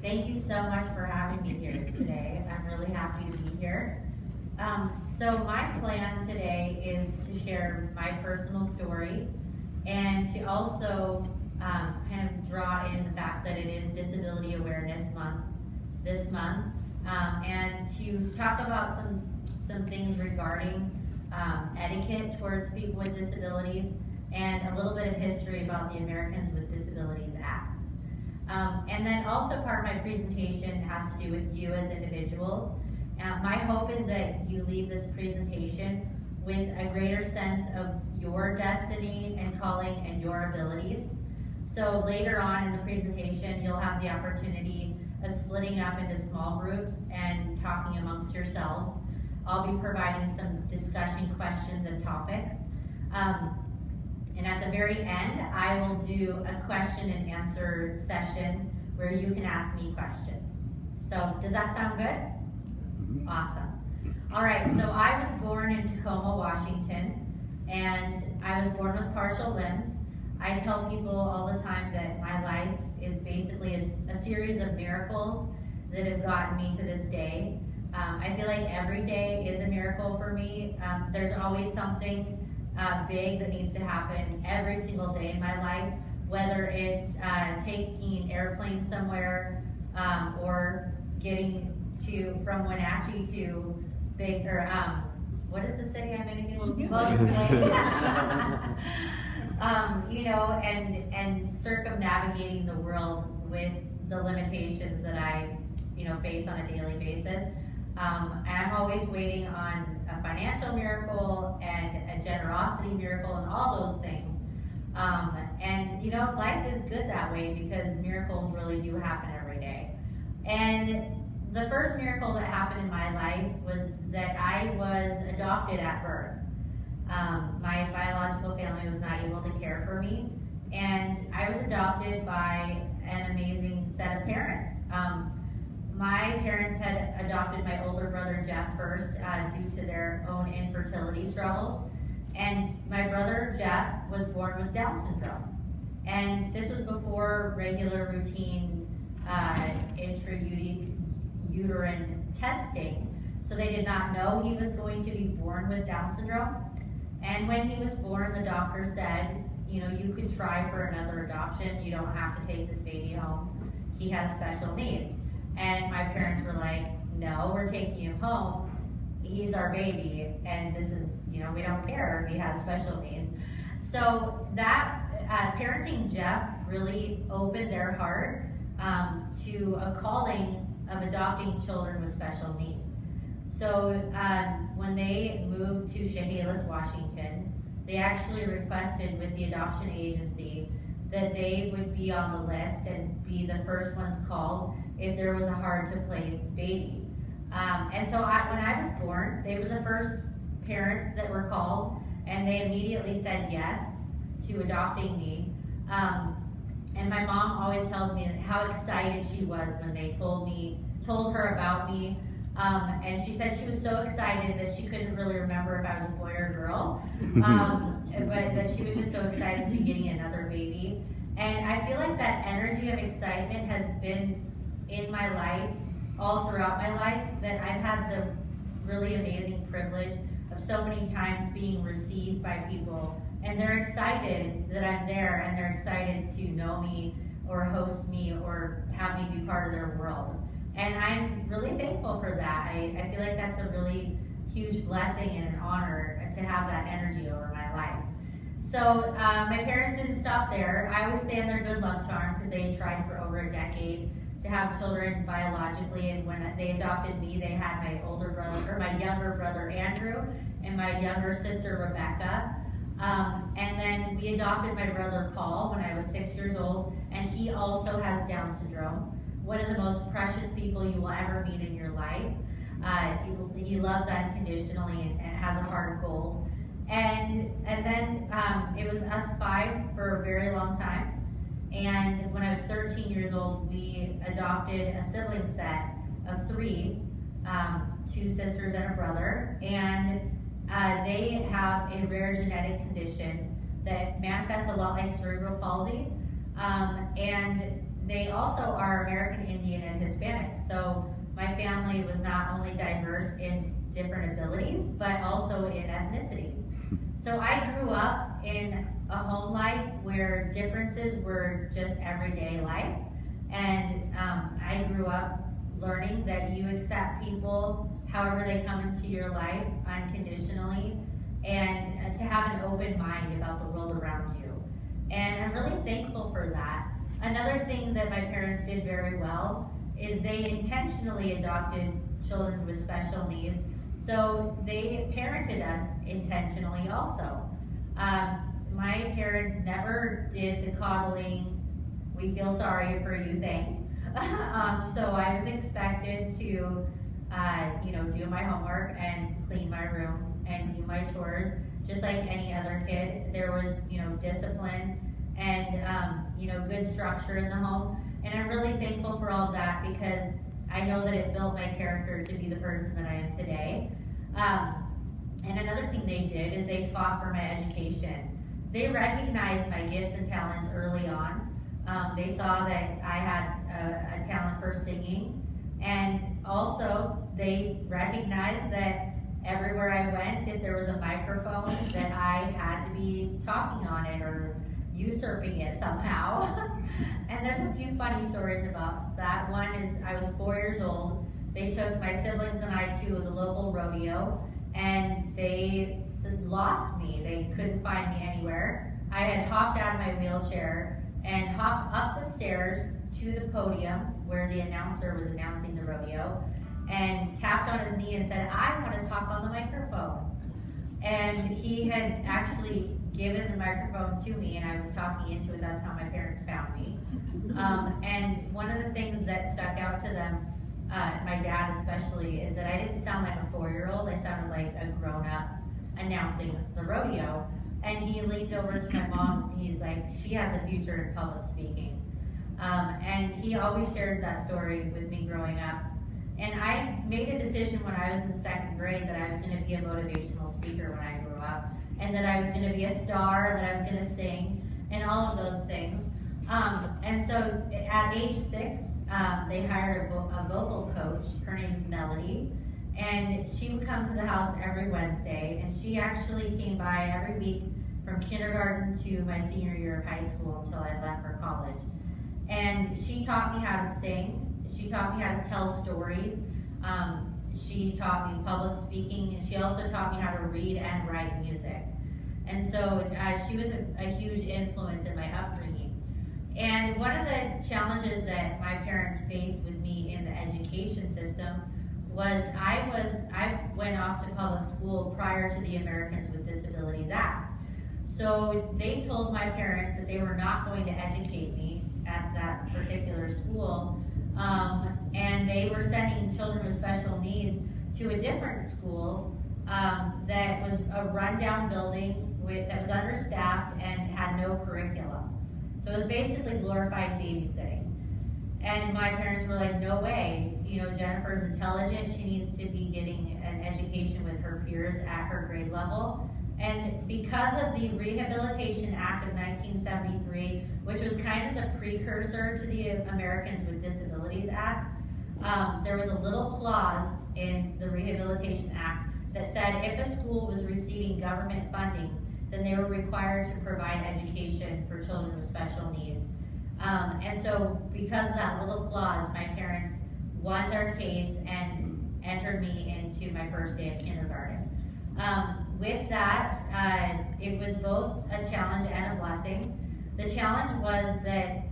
Thank you so much for having me here today. I'm really happy to be here. So my plan today is to share my personal story and to also kind of draw in the fact that it is Disability Awareness Month this month, and to talk about some things regarding etiquette towards people with disabilities and a little bit of history about the Americans with Disabilities Act. And then also part of my presentation has to do with you as individuals. My hope is that you leave this presentation with a greater sense of your destiny and calling and your abilities. So later on in the presentation, you'll have the opportunity of splitting up into small groups and talking amongst yourselves. I'll be providing some discussion questions and topics. And at the very end, I will do a question and answer session where you can ask me questions. So does that sound good? Awesome. All right, so I was born in Tacoma, Washington, and I was born with partial limbs. I tell people all the time that my life is basically a series of miracles that have gotten me to this day. I feel like every day is a miracle for me. There's always something big that needs to happen every single day in my life, whether it's taking an airplane somewhere or getting from Wenatchee to what is the city I'm in again? You know, and circumnavigating the world with the limitations that I, face on a daily basis. I'm always waiting on a financial miracle and a generosity miracle and all those things. And life is good that way because miracles really do happen every day. And the first miracle that happened in my life was that I was adopted at birth. My biological family was not able to care for me, and I was adopted by an amazing set of parents. My parents had adopted my older brother Jeff first due to their own infertility struggles, and my brother Jeff was born with Down syndrome. And this was before regular routine intrauterine testing, so they did not know he was going to be born with Down syndrome. And when he was born, the doctor said, you could try for another adoption. You don't have to take this baby home. He has special needs. And my parents were like, no, we're taking him home. He's our baby, and this is, we don't care if he has special needs. So that parenting Jeff really opened their heart to a calling of adopting children with special needs. So when they moved to Chehalis, Washington, they actually requested with the adoption agency that they would be on the list and be the first ones called if there was a hard-to-place baby. And so when I was born, they were the first parents that were called, and they immediately said yes to adopting me. And my mom always tells me how excited she was when they told her about me. And she said she was so excited that she couldn't really remember if I was a boy or a girl, but that she was just so excited to be getting another baby. And I feel like that energy of excitement has been in my life all throughout my life, that I've had the really amazing privilege of so many times being received by people, and they're excited that I'm there, and they're excited to know me or host me or have me be part of their world. And I'm really thankful for that. I feel like that's a really huge blessing and an honor to have that energy over my life. So my parents didn't stop there. I would say I'm their good luck charm because they had tried for over a decade to have children biologically, and when they adopted me, they had my younger brother Andrew and my younger sister Rebecca. And then we adopted my brother Paul when I was 6 years old, and he also has Down syndrome. One of the most precious people you will ever meet in your life. He loves unconditionally and has a heart of gold. And then it was us five for a very long time. And when I was 13 years old, we adopted a sibling set of three, two sisters and a brother. And they have a rare genetic condition that manifests a lot like cerebral palsy. And they also are American Indian and Hispanic. So my family was not only diverse in different abilities, but also in ethnicities. So I grew up in a home life where differences were just everyday life. And I grew up learning that you accept people however they come into your life unconditionally, and to have an open mind about the world around you. And I'm really thankful for that. Another thing that my parents did very well is they intentionally adopted children with special needs. So they parented us intentionally also. My parents never did the coddling, we feel sorry for you thing. So I was expected to do my homework and clean my room and do my chores just like any other kid. There was, discipline and, good structure in the home. And I'm really thankful for all of that because I know that it built my character to be the person that I am today. And another thing they did is they fought for my education. They recognized my gifts and talents early on. They saw that I had a talent for singing, and also they recognized that everywhere I went, if there was a microphone, that I had to be talking on it or usurping it somehow. And there's a few funny stories about that. One is I was 4 years old. They took my siblings and I to the local rodeo, and they lost me. They couldn't find me anywhere. I had hopped out of my wheelchair and hopped up the stairs to the podium where the announcer was announcing the rodeo, and tapped on his knee and said, "I want to talk on the microphone." And he had actually given the microphone to me, and I was talking into it. That's how my parents found me. And one of the things that stuck out to them, my dad especially, is that I didn't sound like a 4-year-old. I sounded like a grown-up announcing the rodeo. And he leaned over to my mom, and he's like, "She has a future in public speaking." And he always shared that story with me growing up. And I made a decision when I was in 2nd grade that I was going to be a motivational speaker when I grew up, and that I was going to be a star, and that I was going to sing, and all of those things. And so at age 6, they hired a vocal coach. Her name is Melody, and she would come to the house every Wednesday, and she actually came by every week from kindergarten to my senior year of high school until I left for college. And she taught me how to sing. She taught me how to tell stories. She taught me public speaking, and she also taught me how to read and write music. And so she was a huge influence in my upbringing. And one of the challenges that my parents faced with me in the education system was I went off to public school prior to the Americans with Disabilities Act. So they told my parents that they were not going to educate me at that particular school, and they were sending children with special needs to a different school that was a rundown building that was understaffed and had no curriculum. So it was basically glorified babysitting. And my parents were like, "No way, Jennifer's intelligent, she needs to be getting an education with her peers at her grade level." And because of the Rehabilitation Act of 1973, which was kind of the precursor to the Americans with Disabilities Act, there was a little clause in the Rehabilitation Act that said if a school was receiving government funding, then they were required to provide education for children with special needs. And so because of that little clause, my parents won their case and entered me into my first day of kindergarten. With that, it was both a challenge and a blessing. The challenge was that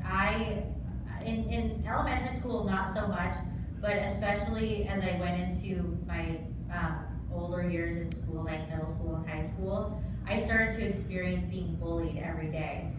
in elementary school, not so much, but especially as I went into my older years in school, like middle school and high school, I started to experience being bullied every day.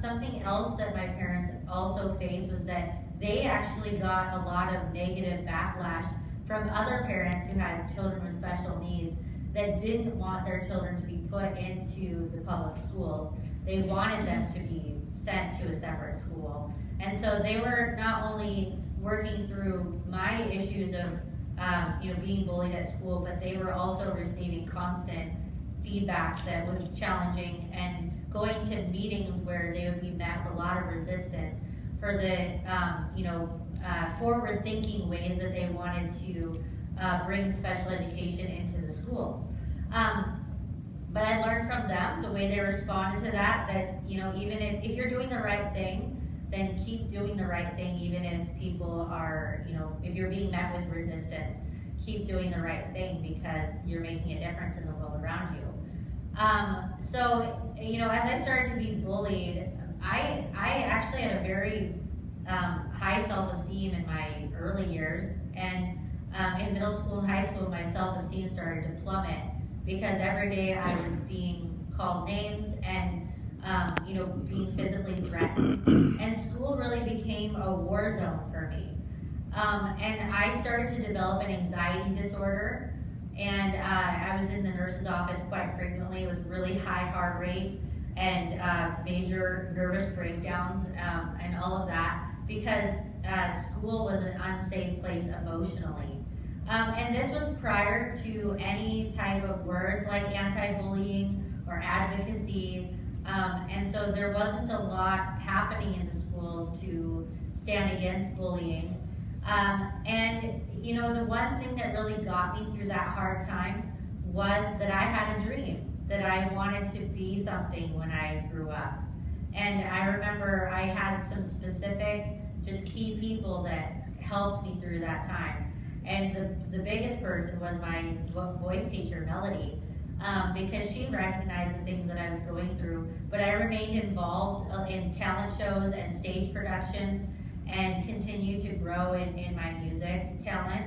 Something else that my parents also faced was that they actually got a lot of negative backlash from other parents who had children with special needs that didn't want their children to be put into the public schools. They wanted them to be sent to a separate school. And so they were not only working through my issues of being bullied at school, but they were also receiving constant feedback that was challenging and going to meetings where they would be met with a lot of resistance for the forward-thinking ways that they wanted to bring special education into the schools. But I learned from them the way they responded to that even if you're doing the right thing, then keep doing the right thing, even if people are, if you're being met with resistance, keep doing the right thing because you're making a difference in the world around you. As I started to be bullied, I actually had a very high self-esteem in my early years, and in middle school and high school, my self-esteem started to plummet because every day I was being called names and being physically threatened, and school really became a war zone for me. And I started to develop an anxiety disorder, and I was in the nurse's office quite frequently with really high heart rate and major nervous breakdowns and all of that because school was an unsafe place emotionally. And this was prior to any type of words like anti-bullying or advocacy. And so there wasn't a lot happening in the schools to stand against bullying. The one thing that really got me through that hard time was that I had a dream, that I wanted to be something when I grew up. And I remember I had some specific, just key people that helped me through that time. And the biggest person was my voice teacher, Melody. Because she recognized the things that I was going through, but I remained involved in talent shows and stage productions and continued to grow in my music talent.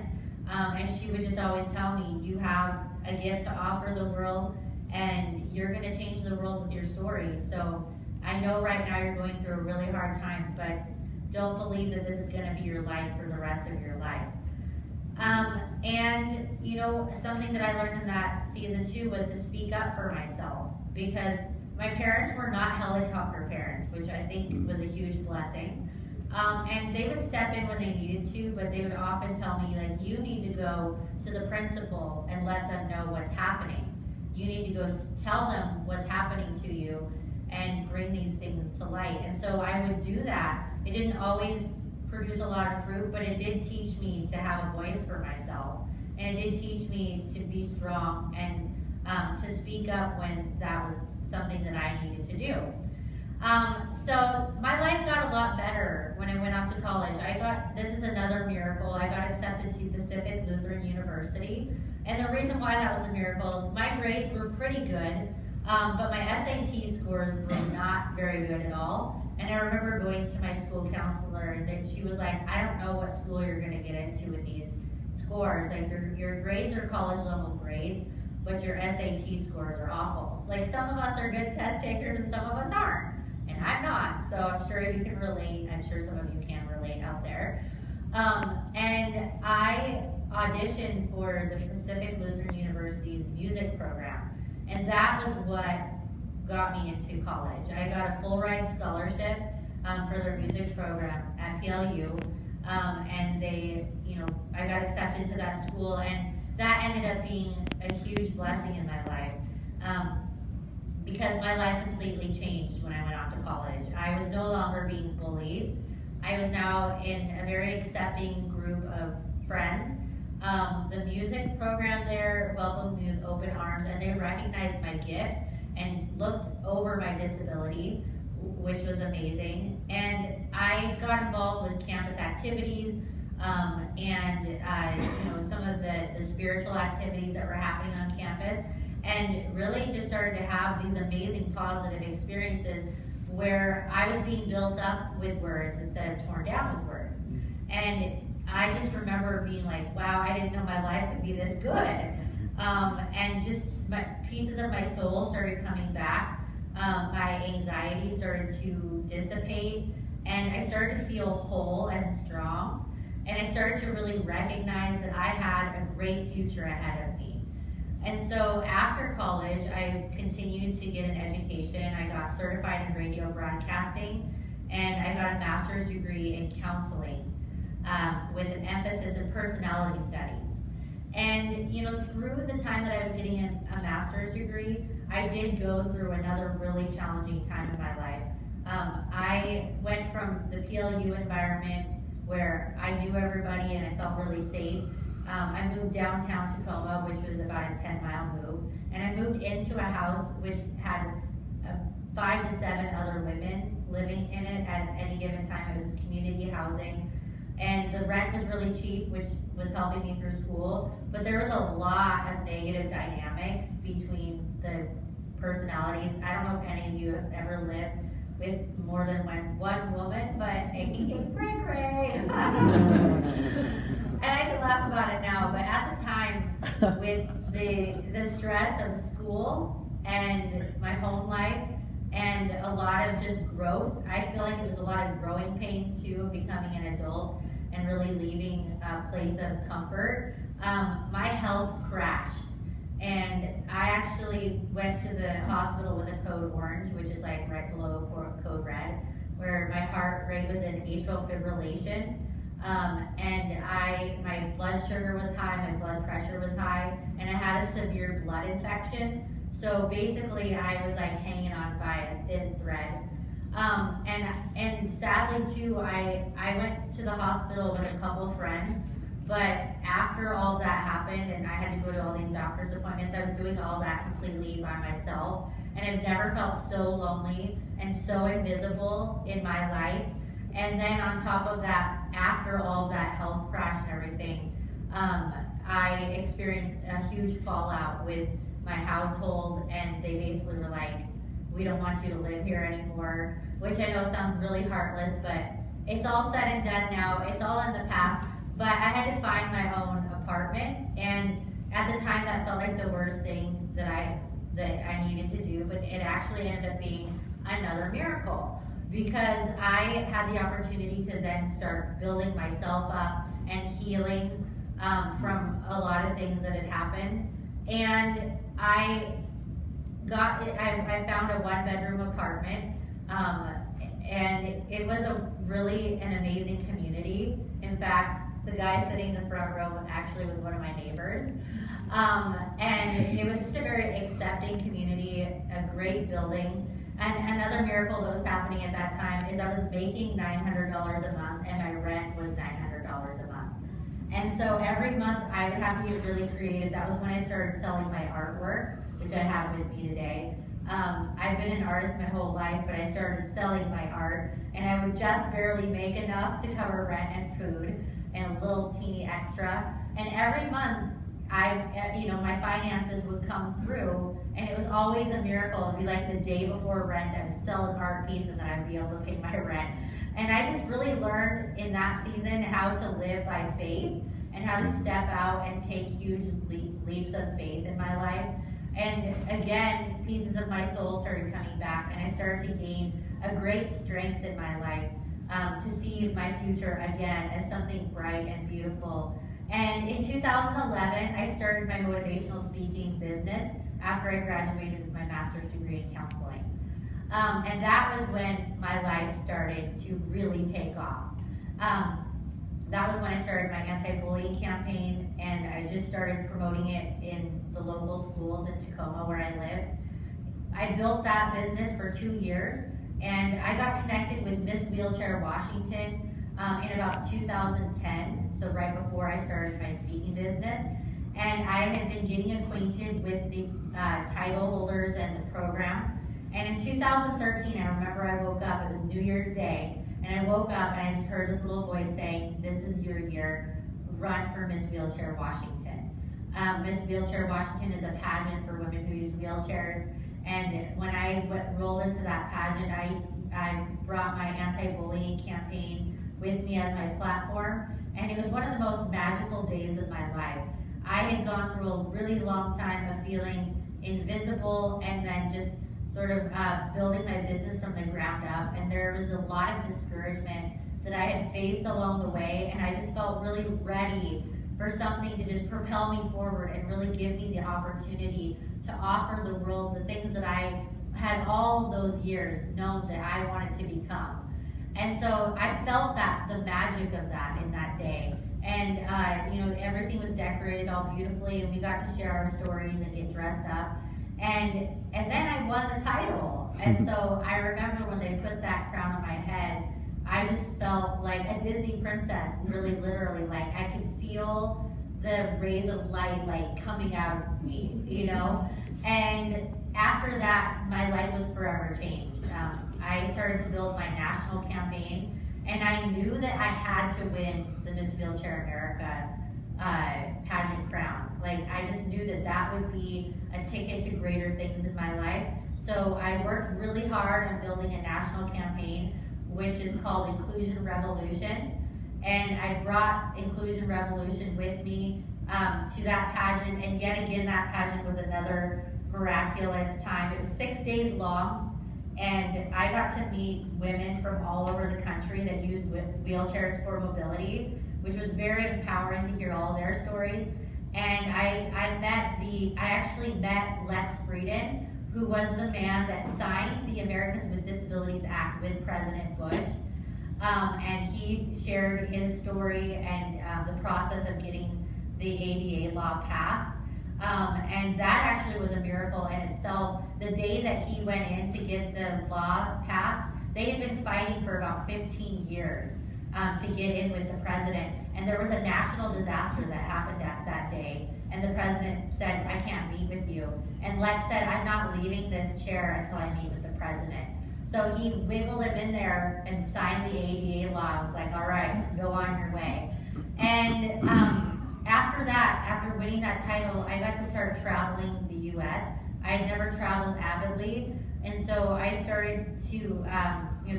And she would just always tell me, you have a gift to offer the world and you're going to change the world with your story. So I know right now you're going through a really hard time, but don't believe that this is going to be your life for the rest of your life. Something that I learned in that season too was to speak up for myself, because my parents were not helicopter parents, which I think was a huge blessing. And they would step in when they needed to, but they would often tell me, like, you need to go to the principal and let them know what's happening. You need to go tell them what's happening to you and bring these things to light. And so I would do that. It didn't always produce a lot of fruit, but it did teach me to have a voice for myself. And it did teach me to be strong and to speak up when that was something that I needed to do. So my life got a lot better when I went off to college. This is another miracle, I got accepted to Pacific Lutheran University. And the reason why that was a miracle is my grades were pretty good, but my SAT scores were not very good at all. And I remember going to my school counselor, and then she was like, I don't know what school you're going to get into with these scores. Like, your grades are college level grades, but your SAT scores are awful. Like, some of us are good test takers and some of us aren't. And I'm not, so I'm sure you can relate. I'm sure some of you can relate out there. And I auditioned for the Pacific Lutheran University's music program, and that was what got me into college. I got a full ride scholarship for their music program at PLU, and I got accepted to that school, and that ended up being a huge blessing in my life. Because my life completely changed when I went off to college. I was no longer being bullied. I was now in a very accepting group of friends. The music program there welcomed me with open arms, and they recognized my gift and looked over my disability, which was amazing. And I got involved with campus activities and some of the spiritual activities that were happening on campus, and really just started to have these amazing positive experiences where I was being built up with words instead of torn down with words. And I just remember being like, wow, I didn't know my life would be this good. And just pieces of my soul started coming back. My anxiety started to dissipate, and I started to feel whole and strong. And I started to really recognize that I had a great future ahead of me. And so after college, I continued to get an education. I got certified in radio broadcasting, and I got a master's degree in counseling with an emphasis in personality studies. And through the time that I was getting a master's degree, I did go through another really challenging time in my life. I went from the PLU environment where I knew everybody and I felt really safe. I moved downtown Tacoma, which was about a 10-mile move, and I moved into a house which had 5 to 7 other women living in it at any given time. It was community housing, and the rent was really cheap, which was helping me through school, but there was a lot of negative dynamics between the personalities. I don't know if any of you have ever lived with more than one woman, but it can get cray-cray. And I can laugh about it now, but at the time, with the stress of school and my home life and a lot of just growth, I feel like it was a lot of growing pains too, of becoming an adult and really leaving a place of comfort. My health crashed. And I actually went to the hospital with a code orange, which is like right below code red, where my heart rate was in atrial fibrillation. And my blood sugar was high, my blood pressure was high, and I had a severe blood infection. So basically I was like hanging on by a thin thread. And sadly too, I went to the hospital with a couple friends, but after all that happened and I had to go to all these doctor's appointments, I was doing all that completely by myself. And I've never felt so lonely and so invisible in my life. And then on top of that, after all that health crash and everything, I experienced a huge fallout with my household, and they basically were like, we don't want you to live here anymore, which I know sounds really heartless, but it's all said and done now. It's all in the past. But I had to find my own apartment, and at the time that felt like the worst thing that I needed to do, but it actually ended up being another miracle, because I had the opportunity to then start building myself up and healing from a lot of things that had happened. And I found a 1-bedroom apartment, and it was really an amazing community. In fact, the guy sitting in the front row actually was one of my neighbors. And it was just a very accepting community, a great building. And another miracle that was happening at that time is I was making $900 a month, and my rent was $900 a month. And so every month I would have to get really creative. That was when I started selling my artwork, which I have with me today. I've been an artist my whole life, but I started selling my art, and I would just barely make enough to cover rent and food and a little teeny extra. And every month, my finances would come through, and it was always a miracle. It'd be like the day before rent, I would sell an art piece, and then I'd be able to pay my rent. And I just really learned in that season how to live by faith and how to step out and take huge leaps of faith in my life. And again, pieces of my soul started coming back, and I started to gain a great strength in my life to see my future again as something bright and beautiful. And in 2011, I started my motivational speaking business after I graduated with my master's degree in counseling. And that was when my life started to really take off. That was when I started my anti-bullying campaign, and I just started promoting it in the local schools in Tacoma where I lived. I built that business for 2 years, and I got connected with Miss Wheelchair Washington in about 2010, so right before I started my speaking business. And I had been getting acquainted with the title holders and the program. And in 2013, I remember I woke up, it was New Year's Day, and I woke up and I just heard this little voice saying, "This is your year, run for Miss Wheelchair Washington." Miss Wheelchair Washington is a pageant for women who use wheelchairs. And when I rolled into that pageant, I brought my anti-bullying campaign with me as my platform. And it was one of the most magical days of my life. I had gone through a really long time of feeling invisible, and then just sort of building my business from the ground up. And there was a lot of discouragement that I had faced along the way, and I just felt really ready for something to just propel me forward and really give me the opportunity to offer the world the things that I had all those years known that I wanted to become. And so I felt the magic of that in that day. And everything was decorated all beautifully, and we got to share our stories and get dressed up. And then I won the title. And so I remember when they put that crown on my head, I just felt like a Disney princess, really literally. Like I could feel the rays of light like coming out of me, you know? And after that, my life was forever changed. I started to build my national campaign, and I knew that I had to win the Miss Wheelchair America pageant crown. Like I just knew that that would be a ticket to greater things in my life. So I worked really hard on building a national campaign, which is called Inclusion Revolution. And I brought Inclusion Revolution with me to that pageant, and yet again that pageant was another miraculous time. It was 6 days long, and I got to meet women from all over the country that use wheelchairs for mobility, which was very empowering to hear all their stories. And I actually met Lex Frieden, who was the man that signed the Americans with Disabilities Act with President Bush. And he shared his story and the process of getting the ADA law passed. And that actually was a miracle in itself. The day that he went in to get the law passed, they had been fighting for about 15 years to get in with the president. And there was a national disaster that happened that day. And the president said, I can't meet with you. And Lex said, I'm not leaving this chair until I meet with the president. So he wiggled him in there and signed the ADA law. I was like, all right, go on your way. And after that, after winning that title, I got to start traveling the U.S. I had never traveled avidly, and so I started to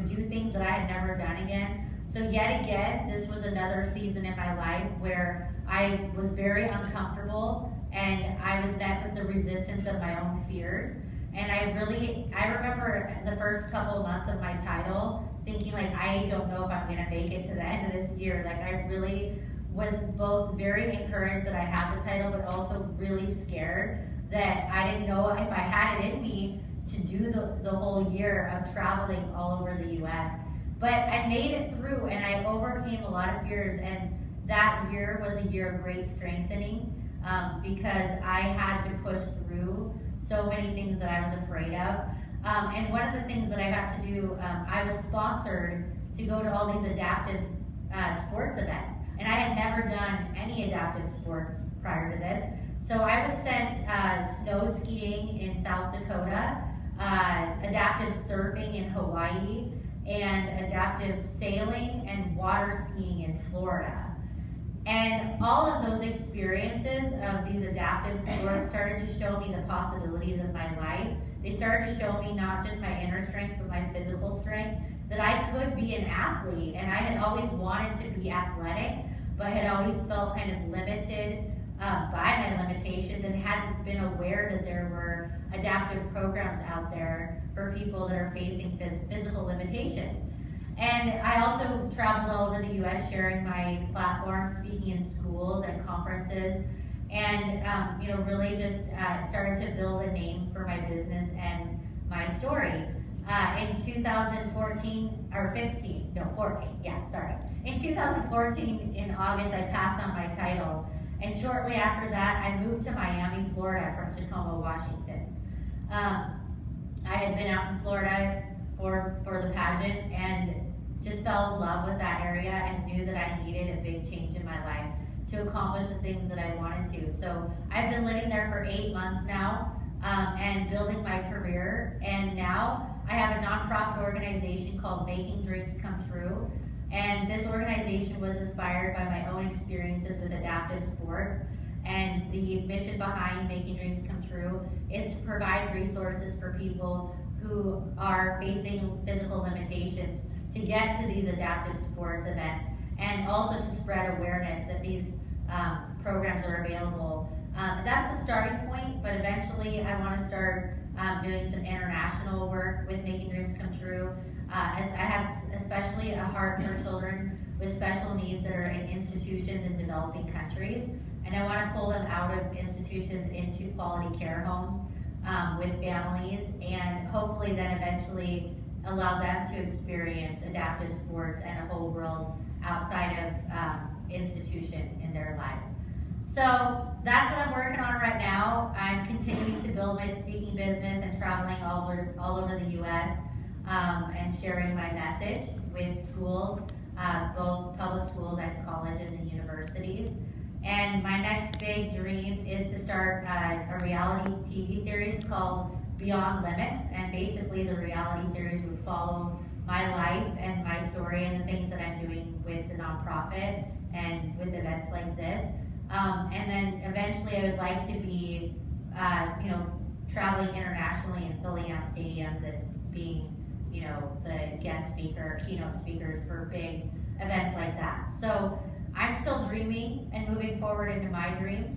do things that I had never done again. So yet again, this was another season in my life where I was very uncomfortable, and I was met with the resistance of my own fears. And I remember the first couple of months of my title thinking like, I don't know if I'm gonna make it to the end of this year. Like I really was both very encouraged that I had the title, but also really scared that I didn't know if I had it in me to do the whole year of traveling all over the U.S. But I made it through, and I overcame a lot of fears, and that year was a year of great strengthening because I had to push through so many things that I was afraid of. And one of the things that I got to do, I was sponsored to go to all these adaptive sports events. And I had never done any adaptive sports prior to this. So I was sent snow skiing in South Dakota, adaptive surfing in Hawaii, and adaptive sailing and water skiing in Florida. And all of those experiences of these adaptive sports started to show me the possibilities of my life. They started to show me not just my inner strength, but my physical strength, that I could be an athlete. And I had always wanted to be athletic, but had always felt kind of limited by my limitations and hadn't been aware that there were adaptive programs out there for people that are facing physical limitations. And I also traveled all over the U.S. sharing my platform, speaking in schools and conferences, and really just started to build a name for my business and my story. In 2014, or 15, no, 14, yeah, sorry. In 2014, in August, I passed on my title, and shortly after that, I moved to Miami, Florida from Tacoma, Washington. I had been out in Florida for the pageant and just fell in love with that area and knew that I needed a big change in my life to accomplish the things that I wanted to. So I've been living there for 8 months now and building my career, and now I have a nonprofit organization called Making Dreams Come True, and this organization was inspired by my own experiences with adaptive sports, and the mission behind Making Dreams Come True is to provide resources for people who are facing physical limitations to get to these adaptive sports events, and also to spread awareness that these programs are available. That's the starting point, but eventually I want to start doing some international work with Making Dreams Come True. As I have especially a heart for children with special needs that are in institutions in developing countries, and I want to pull them out of institutions into quality care homes with families, and hopefully then eventually allow them to experience adaptive sports and a whole world outside of institution in their lives. So that's what I'm working on right now. I'm continuing to build my speaking business and traveling all over the U.S. And sharing my message with schools, both public schools and colleges and universities. And my next big dream is to start a reality TV series called Beyond Limits. And basically the reality series would follow my life and my story and the things that I'm doing with the nonprofit and with events like this. And then eventually I would like to be, traveling internationally and filling out stadiums and being, the guest speaker, keynote speakers for big events like that. So I'm still dreaming and moving forward into my dreams.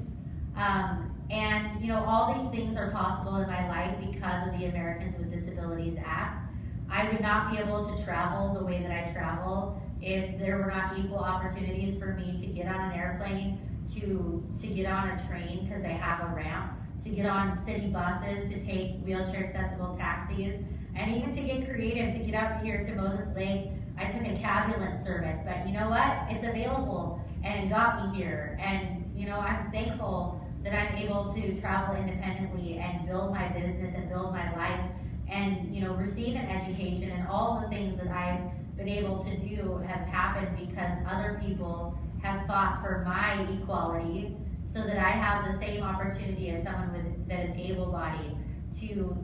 And all these things are possible in my life because of the Americans with Disabilities Act. I would not be able to travel the way that I travel if there were not equal opportunities for me to get on an airplane, to get on a train because they have a ramp, to get on city buses, to take wheelchair accessible taxis, and even to get creative, to get out here to Moses Lake. I took a cabulance service, but you know what? It's available and it got me here. And I'm thankful that I'm able to travel independently and build my business and build my life and receive an education, and all the things that I've been able to do have happened because other people have fought for my equality so that I have the same opportunity as someone that is able-bodied to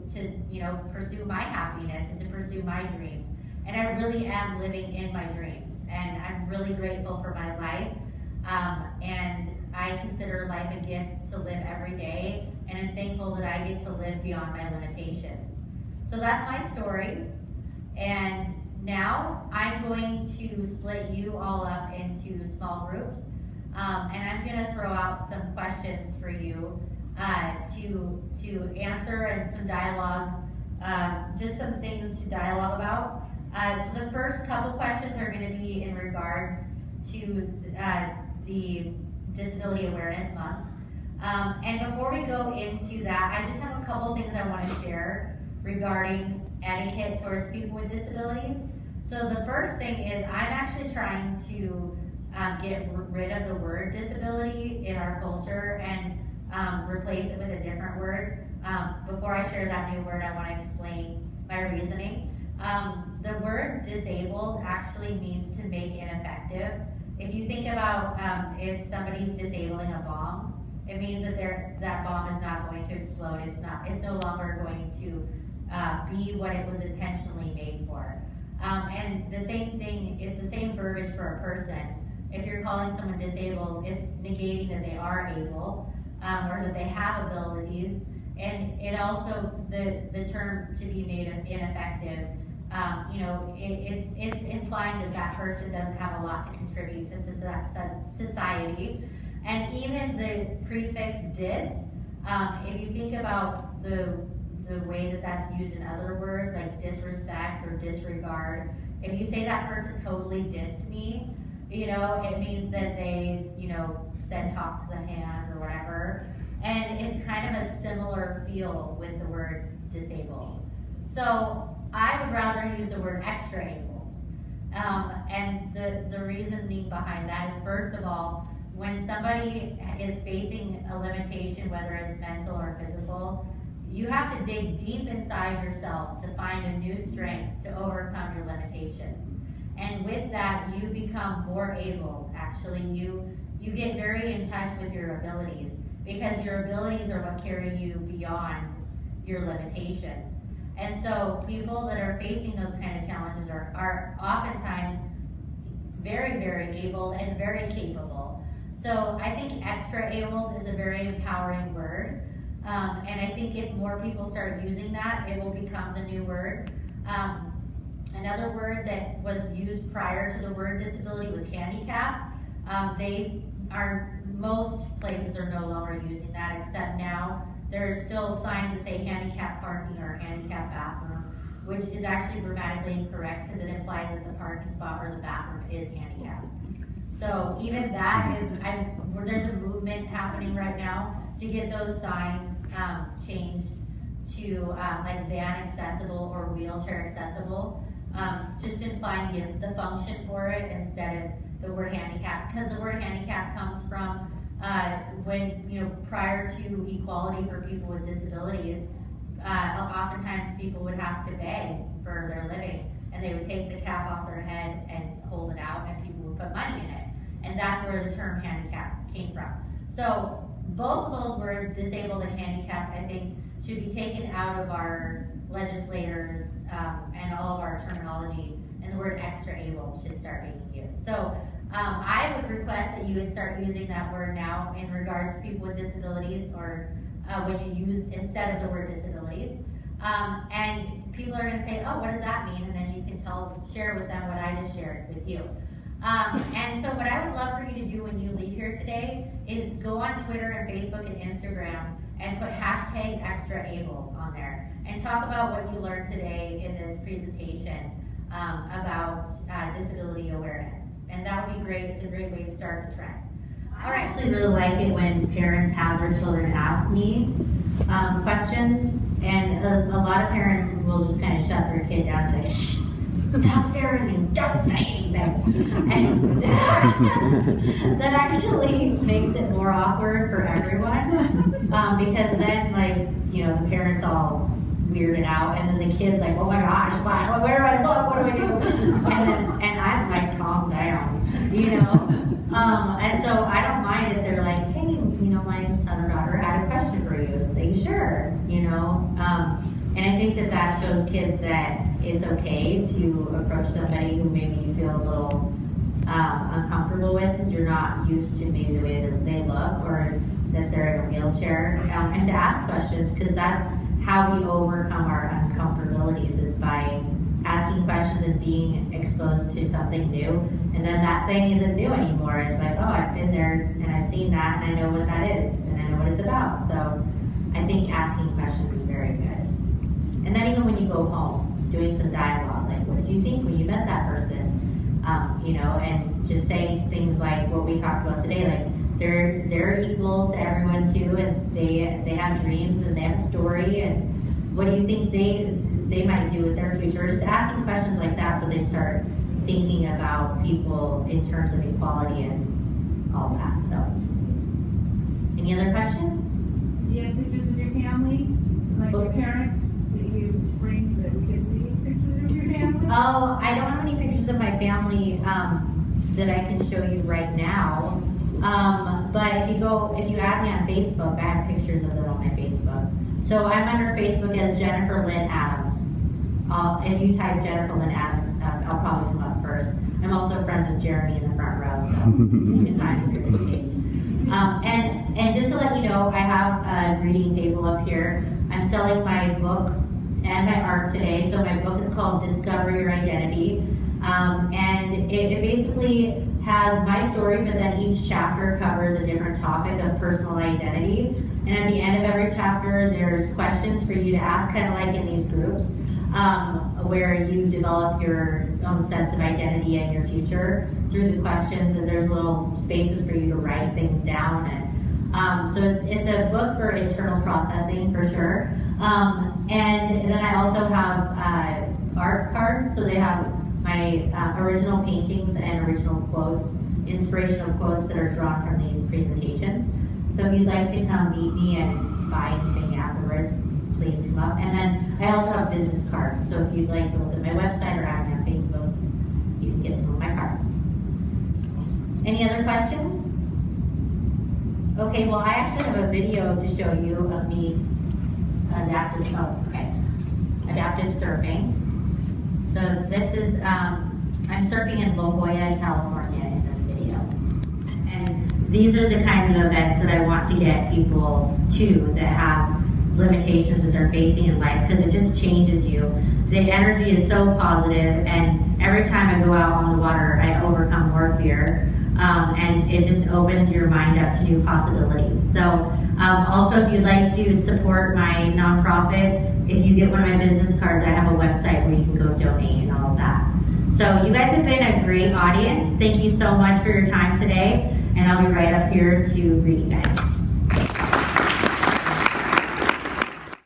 pursue my happiness and to pursue my dreams. And I really am living in my dreams, and I'm really grateful for my life. And I consider life a gift to live every day, and I'm thankful that I get to live beyond my limitations. So that's my story. And now I'm going to split you all up into small groups. And I'm going to throw out some questions for you to answer, and some dialogue, just some things to dialogue about. So the first couple questions are going to be in regards to the Disability Awareness Month. And before we go into that, I just have a couple things I want to share regarding etiquette towards people with disabilities. So the first thing is I'm actually trying to get rid of the word disability in our culture and replace it with a different word. Before I share that new word, I want to explain my reasoning. The word disabled actually means to make ineffective. If you think about if somebody's disabling a bomb, it means that that bomb is not going to explode. It's no longer going to be what it was intentionally made for. And the same thing, it's the same verbiage for a person. If you're calling someone disabled, it's negating that they are able, or that they have abilities. And it also, the term to be made ineffective, it's implying that that person doesn't have a lot to contribute to society. And even the prefix dis, if you think about the way that that's used in other words, like disrespect or disregard, if you say that person totally dissed me, it means that they, said talk to the hand or whatever. And it's kind of a similar feel with the word disabled. So I would rather use the word extra able. And the reasoning behind that is, first of all, when somebody is facing a limitation, whether it's mental or physical, you have to dig deep inside yourself to find a new strength to overcome your limitations. And with that, you become more able. Actually, you get very in touch with your abilities, because your abilities are what carry you beyond your limitations. And so people that are facing those kind of challenges are oftentimes very, very able and very capable. So I think extra able is a very empowering word. And I think if more people start using that, it will become the new word. Another word that was used prior to the word disability was handicap. Most places are no longer using that, except now there's still signs that say handicap parking or handicap bathroom, which is actually grammatically incorrect because it implies that the parking spot or the bathroom is handicapped. So even that is, there's a movement happening right now to get those signs changed to like van accessible or wheelchair accessible, just implying the function for it instead of the word handicap, because the word handicap comes from when, prior to equality for people with disabilities, oftentimes people would have to beg for their living, and they would take the cap off their head and hold it out, and people would put money in it. And that's where the term handicap came from. So both of those words, disabled and handicapped, I think should be taken out of our legislators and all of our terminology, and the word extra able should start being used. So I would request that you would start using that word now in regards to people with disabilities, or when you use instead of the word disabilities. And people are going to say, oh, what does that mean? And then you can share with them what I just shared with you. And so what I would love for you to do when you leave here today is go on Twitter and Facebook and Instagram and put hashtag extra able on there and talk about what you learned today in this presentation about disability awareness. And that would be great. It's a great way to start the trend. I actually really like it when parents have their children ask me questions, and a lot of parents will just kind of shut their kid down and say, shh, stop staring and don't say anything. And that actually makes it more awkward for everyone, because then, the parents all weirded out, and then the kid's like, oh my gosh, where do I look? What do I do? And I'm like, calm down, and so I don't mind if they're like, hey, my son or daughter had a question for you. Like, sure, and I think that shows kids that it's okay to approach somebody who maybe you feel a little uncomfortable with because you're not used to maybe the way that they look or that they're in a wheelchair, and to ask questions, because that's how we overcome our uncomfortabilities, is by asking questions and being exposed to something new. And then that thing isn't new anymore. It's like, oh, I've been there and I've seen that and I know what that is and I know what it's about. So I think asking questions is very good. And then even when you go home, doing some dialogue, like, what did you think when you met that person? And just saying things like what we talked about today, like they're equal to everyone too, and they have dreams and they have a story, and what do you think they might do with their future? Just asking questions like that so they start thinking about people in terms of equality and all that. So, any other questions? Do you have pictures of your family, like your parents, that you bring that we can see pictures of your family? Oh, I don't have any pictures of my family that I can show you right now. But if you add me on Facebook, I have pictures of them on my Facebook. So I'm under Facebook as Jennifer Lynn Adams. If you type Jennifer Lynn Adams, I'll probably come up first. I'm also friends with Jeremy in the front row, so you can find me through the stage. And just to let you know, I have a greeting table up here. I'm selling my books and my art today. So my book is called Discover Your Identity. And it basically has my story, but then each chapter covers a different topic of personal identity. And at the end of every chapter, there's questions for you to ask, kind of like in these groups, where you develop your own sense of identity and your future through the questions. And there's little spaces for you to write things down. And so it's a book for internal processing for sure. And then I also have art cards, so they have my original paintings and original quotes, inspirational quotes that are drawn from these presentations. So if you'd like to come meet me and buy anything afterwards, please come up. And then I also have business cards, so if you'd like to look at my website or add me on Facebook, you can get some of my cards. Any other questions? Okay, well, I actually have a video to show you of me adaptive surfing. So this is, I'm surfing in La Jolla, California in this video. And these are the kinds of events that I want to get people to that have limitations that they're facing in life, because it just changes you. The energy is so positive, and every time I go out on the water, I overcome more fear. And it just opens your mind up to new possibilities. So also, if you'd like to support my nonprofit, if you get one of my business cards, I have a website where you can go donate and all of that. So you guys have been a great audience. Thank you so much for your time today, and I'll be right up here to greet you guys.